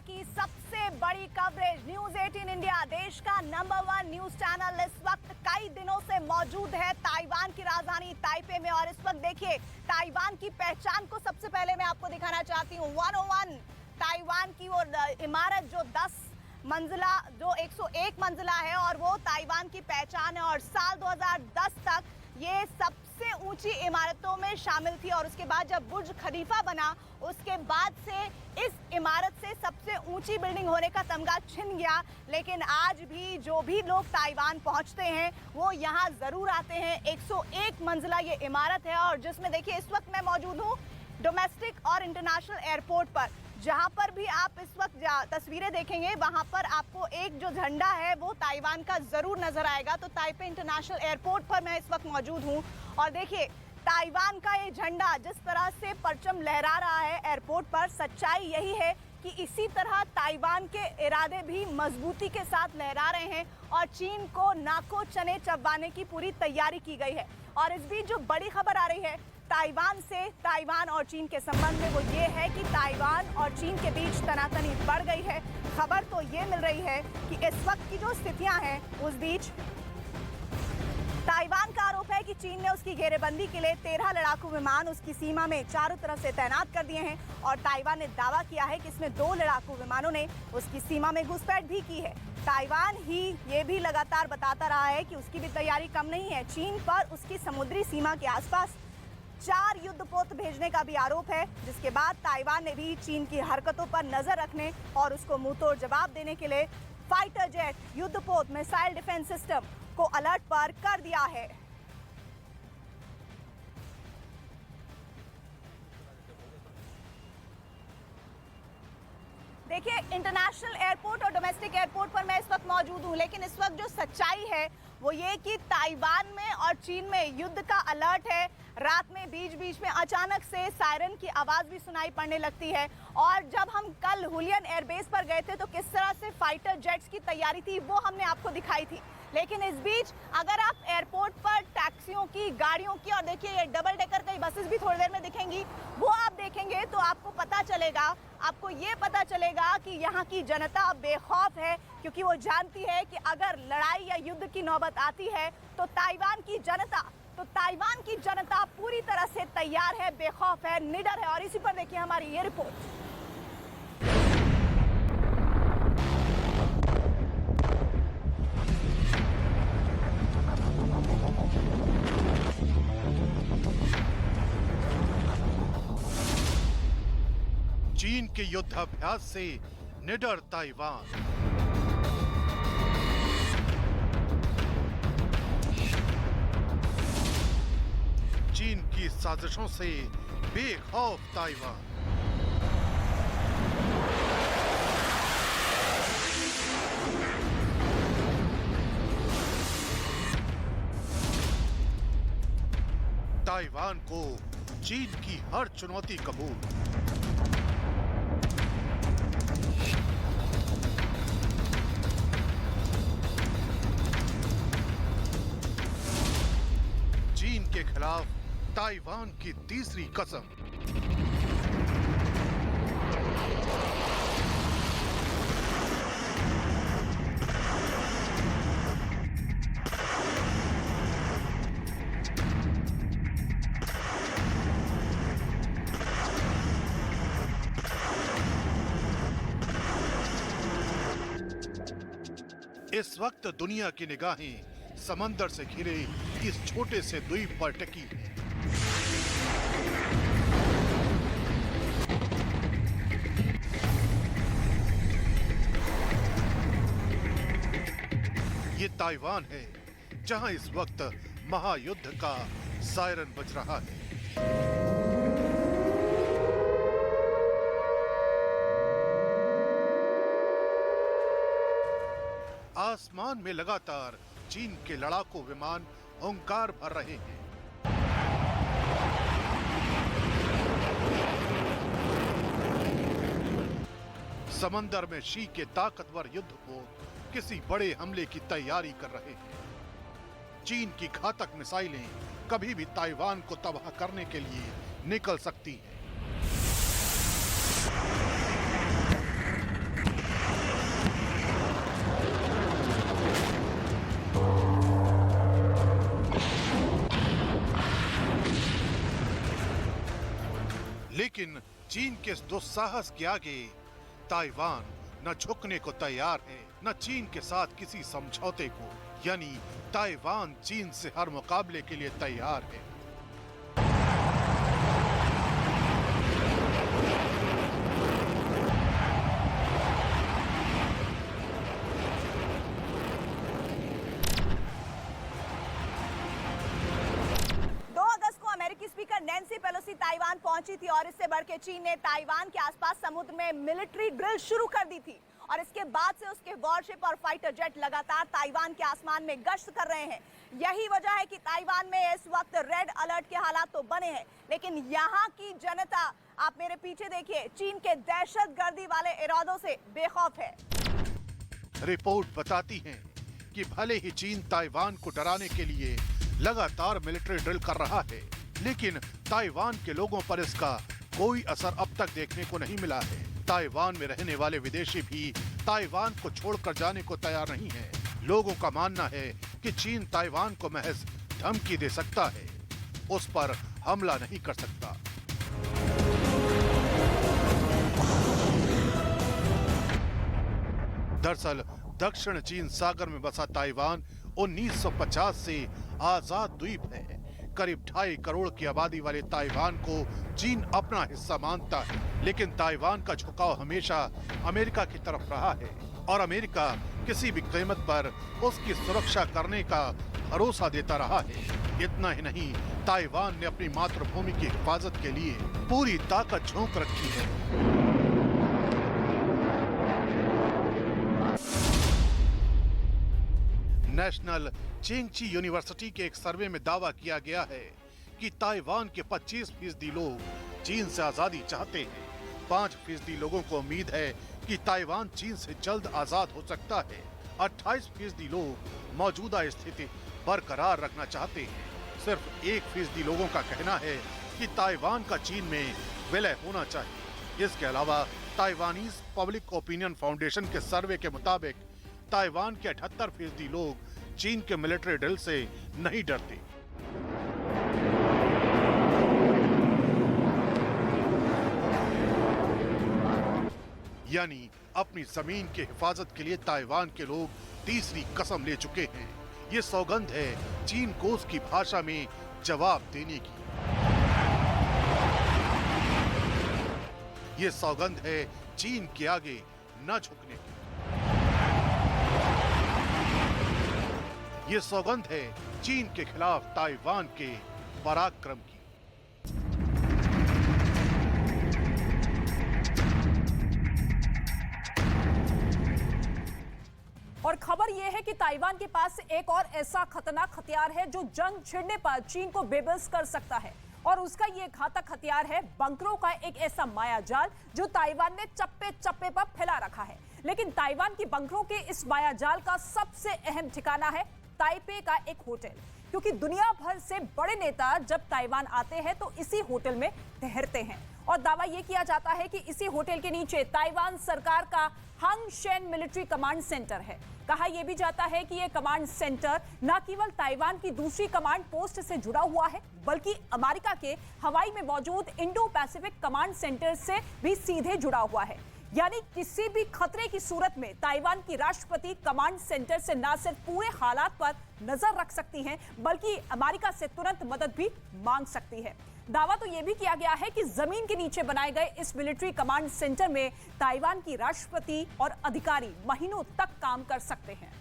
की सबसे बड़ी कवरेज न्यूज 18 इंडिया, देश का नंबर 1 न्यूज चैनल इस वक्त कई दिनों से मौजूद है ताइवान की राजधानी ताइपे में। और इस वक्त देखिए ताइवान की पहचान को सबसे पहले मैं आपको दिखाना चाहती हूँ। 101 ताइवान की वो इमारत जो 10 मंजिला, जो 101 मंजिला है और वो ताइवान की पहचान है। और साल 2010 तक ये सबसे ऊंची इमारतों में शामिल थी और उसके बाद जब बुर्ज खलीफा बना उसके बाद से इस इमारत से सबसे ऊंची बिल्डिंग होने का तमगा छिन गया। लेकिन आज भी जो भी लोग ताइवान पहुंचते हैं वो यहाँ जरूर आते हैं। 101 मंजिला ये इमारत है और जिसमें देखिए इस वक्त मैं मौजूद हूँ डोमेस्टिक और इंटरनेशनल एयरपोर्ट पर। जहां पर भी आप इस वक्त तस्वीरें देखेंगे वहां पर आपको एक जो झंडा है वो ताइवान का जरूर नजर आएगा। तो ताइपे इंटरनेशनल एयरपोर्ट पर मैं इस वक्त मौजूद हूं और देखिए ताइवान का ये झंडा जिस तरह से परचम लहरा रहा है एयरपोर्ट पर, सच्चाई यही है कि इसी तरह ताइवान के इरादे भी मजबूती के साथ लहरा रहे हैं और चीन को नाको चने चबाने की पूरी तैयारी की गई है। और इस बीच जो बड़ी खबर आ रही है ताइवान से, ताइवान और चीन के संबंध में, वो ये है कि ताइवान और चीन के बीच तनातनी बढ़ गई है। खबर तो ये मिल रही है कि इस वक्त की जो स्थितियां हैं उस बीच ताइवान का आरोप है कि चीन ने उसकी घेरेबंदी के लिए 13 लड़ाकू विमान उसकी सीमा में चारों तरफ से तैनात कर दिए हैं। और ताइवान ने दावा किया है कि इसमें 2 लड़ाकू विमानों ने उसकी सीमा में घुसपैठ भी की है। ताइवान ही ये भी लगातार बताता रहा है कि उसकी भी तैयारी कम नहीं है। चीन पर उसकी समुद्री सीमा के आसपास 4 युद्धपोत भेजने का भी आरोप है, जिसके बाद ताइवान ने भी चीन की हरकतों पर नजर रखने और उसको मुंहतोड़ जवाब देने के लिए फाइटर जेट, युद्धपोत, मिसाइल डिफेंस सिस्टम को अलर्ट पर कर दिया है। देखिए इंटरनेशनल एयरपोर्ट और डोमेस्टिक एयरपोर्ट पर मैं इस वक्त मौजूद हूं, लेकिन इस वक्त जो सच्चाई है वो ये कि ताइवान में और चीन में युद्ध का अलर्ट है। रात में बीच बीच में अचानक से सायरन की आवाज भी सुनाई पड़ने लगती है। और जब हम कल हुलियन एयरबेस पर गए थे तो किस तरह से फाइटर जेट्स की तैयारी थी वो हमने आपको दिखाई थी। लेकिन इस बीच अगर आप एयरपोर्ट पर टैक्सियों की, गाड़ियों की, और देखिए ये डबल डेकर कई बसेस भी थोड़ी देर में दिखेंगी, वो आप देखेंगे तो आपको पता चलेगा, आपको ये पता चलेगा कि यहाँ की जनता बेखौफ है, क्योंकि वो जानती है कि अगर लड़ाई या युद्ध की नौबत आती है तो ताइवान की जनता पूरी तरह से तैयार है, बेखौफ है, निडर है। और इसी पर देखिए हमारी ये रिपोर्ट। चीन के युद्धाभ्यास से निडर ताइवान। चीन की साजिशों से बेखौफ ताइवान। ताइवान को चीन की हर चुनौती कबूल। चीन के खिलाफ ताइवान की तीसरी कसम। इस वक्त दुनिया की निगाहें समंदर से घिरे इस छोटे से द्वीप पर टिकी है। ये ताइवान है जहां इस वक्त महायुद्ध का सायरन बज रहा है। आसमान में लगातार चीन के लड़ाकू विमान हुंकार भर रहे हैं। समंदर में शी के ताकतवर युद्धपोत किसी बड़े हमले की तैयारी कर रहे हैं। चीन की घातक मिसाइलें कभी भी ताइवान को तबाह करने के लिए निकल सकती हैं। लेकिन चीन के इस दुस्साहस के आगे ताइवान न झुकने को तैयार है, न चीन के साथ किसी समझौते को। यानी ताइवान चीन से हर मुकाबले के लिए तैयार है। स्पीकर नैन्सी पेलोसी ताइवान पहुंची थी और इससे बढ़ के चीन ने ताइवान के आसपास समुद्र में मिलिट्री ड्रिल शुरू कर दी थी और इसके बाद से उसके वॉरशिप और फाइटर जेट लगातार ताइवान के आसमान में गश्त कर रहे हैं। यही वजह है कि ताइवान में इस वक्त रेड अलर्ट के हालात तो बने हैं, लेकिन यहाँ की जनता, आप मेरे पीछे देखिए, चीन के दहशतगर्दी वाले इरादों से बेखौफ है। रिपोर्ट बताती है कि भले ही चीन ताइवान को डराने के लिए लगातार मिलिट्री ड्रिल कर रहा है, लेकिन ताइवान के लोगों पर इसका कोई असर अब तक देखने को नहीं मिला है। ताइवान में रहने वाले विदेशी भी ताइवान को छोड़कर जाने को तैयार नहीं है। लोगों का मानना है कि चीन ताइवान को महज धमकी दे सकता है, उस पर हमला नहीं कर सकता। दरअसल दक्षिण चीन सागर में बसा ताइवान 1950 से आजाद द्वीप है। करीब 2.5 करोड़ की आबादी वाले ताइवान को चीन अपना हिस्सा मानता है, लेकिन ताइवान का झुकाव हमेशा अमेरिका की तरफ रहा है और अमेरिका किसी भी कीमत पर उसकी सुरक्षा करने का भरोसा देता रहा है। इतना ही नहीं, ताइवान ने अपनी मातृभूमि की हिफाजत के लिए पूरी ताकत झोंक रखी है। नेशनल चेंगची यूनिवर्सिटी के एक सर्वे में दावा किया गया है कि ताइवान के 25% लोग चीन से आजादी चाहते हैं। 5% लोगों को उम्मीद है कि ताइवान चीन से जल्द आजाद हो सकता है। 28% लोग मौजूदा स्थिति बरकरार रखना चाहते हैं। सिर्फ 1% लोगों का कहना है कि ताइवान का चीन में विलय होना चाहिए। इसके अलावा ताइवानीज पब्लिक ओपिनियन फाउंडेशन के सर्वे के मुताबिक ताइवान के 78% लोग चीन के मिलिट्री ड्रिल से नहीं डरते। यानी अपनी जमीन की हिफाजत के लिए ताइवान के लोग तीसरी कसम ले चुके हैं। ये सौगंध है चीन को उसकी भाषा में जवाब देने की। ये सौगंध है चीन के आगे न झुकने की। ये सौगंध है चीन के खिलाफ ताइवान के पराक्रम की। और खबर यह है कि ताइवान के पास एक और ऐसा खतरनाक हथियार है जो जंग छिड़ने पर चीन को बेबस कर सकता है, और उसका ये घातक हथियार है बंकरों का एक ऐसा मायाजाल जो ताइवान ने चप्पे चप्पे पर फैला रखा है। लेकिन ताइवान की बंकरों के इस मायाजाल का सबसे अहम ठिकाना है ताइपे का एक होटल, क्योंकि दुनिया भर से बड़े नेता जब ताइवान आते हैं तो इसी होटल में ठहरते हैं। और दावा यह किया जाता है कि इसी होटल के नीचे ताइवान सरकार का हंग शेन मिलिट्री कमांड सेंटर है। कहा यह भी जाता है कि यह कमांड सेंटर न केवल ताइवान की दूसरी कमांड पोस्ट से जुड़ा हुआ है, बल्कि अमेरिका के हवाई में मौजूद इंडो पैसिफिक कमांड सेंटर से भी सीधे जुड़ा हुआ है। यानी किसी भी खतरे की सूरत में ताइवान की राष्ट्रपति कमांड सेंटर से न सिर्फ पूरे हालात पर नजर रख सकती हैं, बल्कि अमेरिका से तुरंत मदद भी मांग सकती है। दावा तो यह भी किया गया है कि जमीन के नीचे बनाए गए इस मिलिट्री कमांड सेंटर में ताइवान की राष्ट्रपति और अधिकारी महीनों तक काम कर सकते हैं।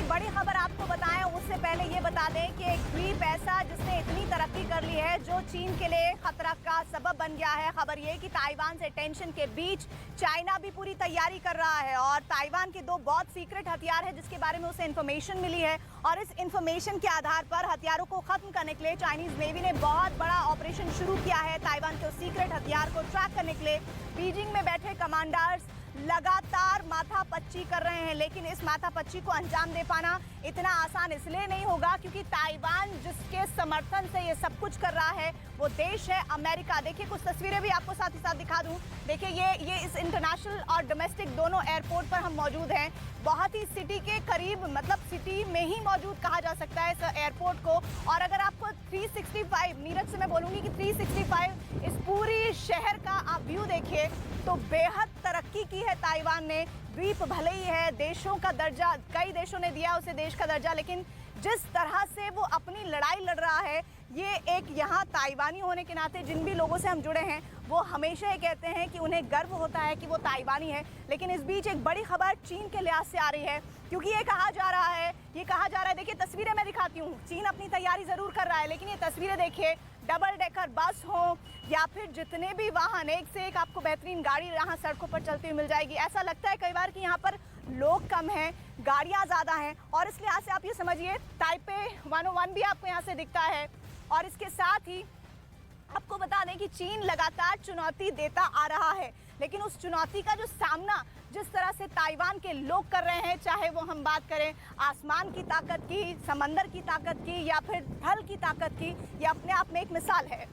बड़ी खबर आपको बताएं उससे पहले ये बता दें कि एक द्वीप ऐसा जिसने इतनी तरक्की कर ली है जो चीन के लिए खतरा का सबब बन गया है। खबर ये कि ताइवान से टेंशन के बीच चाइना भी पूरी तैयारी कर रहा है और ताइवान के 2 बहुत सीक्रेट हथियार है जिसके बारे में उसे इन्फॉर्मेशन मिली है, और इस इन्फॉर्मेशन के आधार पर हथियारों को खत्म करने के लिए चाइनीज नेवी ने बहुत बड़ा ऑपरेशन शुरू किया है। ताइवान के सीक्रेट हथियार को ट्रैक करने के लिए बीजिंग में बैठे कमांडर्स लगातार माथापच्ची कर रहे हैं, लेकिन इस माथापच्ची को अंजाम दे पाना इतना आसान इसलिए नहीं होगा क्योंकि ताइवान जिसके समर्थन से ये सब कुछ कर रहा है वो देश है अमेरिका। देखिए कुछ तस्वीरें भी आपको साथ ही साथ दिखा दूं। देखिए ये इस इंटरनेशनल और डोमेस्टिक दोनों एयरपोर्ट पर हम मौजूद हैं, बहुत ही सिटी के करीब, मतलब सिटी में ही मौजूद कहा जा सकता है इस एयरपोर्ट को। और अगर आपको 365 नीरज से मैं बोलूंगी कि 365 इस पूरी शहर का आप व्यू देखिए तो बेहद तरक्की की है ताइवान ने। द्वीप भले ही है, देशों का दर्जा कई देशों ने दिया उसे देश का दर्जा, लेकिन जिस तरह से वो अपनी लड़ाई लड़ रहा है, ये एक यहाँ ताइवानी होने के नाते जिन भी लोगों से हम जुड़े हैं वो हमेशा ये कहते हैं कि उन्हें गर्व होता है कि वो ताइवानी है। लेकिन इस बीच एक बड़ी खबर चीन के लिहाज से आ रही है क्योंकि ये कहा जा रहा है, देखिए तस्वीरें मैं दिखाती हूँ, चीन अपनी तैयारी जरूर कर रहा है, लेकिन ये तस्वीरें देखिए, डबल डेकर बस हो या फिर जितने भी वाहन, एक से एक आपको बेहतरीन गाड़ी यहाँ सड़कों पर चलती हुई मिल जाएगी। ऐसा लगता है कई बार कि यहाँ पर लोग कम हैं, गाड़ियाँ ज़्यादा हैं, और इस लिहाज से आप ये समझिए ताइपे 101 भी आपको यहाँ से दिखता है। और इसके साथ ही आपको बता दें कि चीन लगातार चुनौती देता आ रहा है, लेकिन उस चुनौती का जो सामना जिस तरह से ताइवान के लोग कर रहे हैं, चाहे वो हम बात करें आसमान की ताकत की, समंदर की ताकत की या फिर थल की ताकत की, ये अपने आप में एक मिसाल है।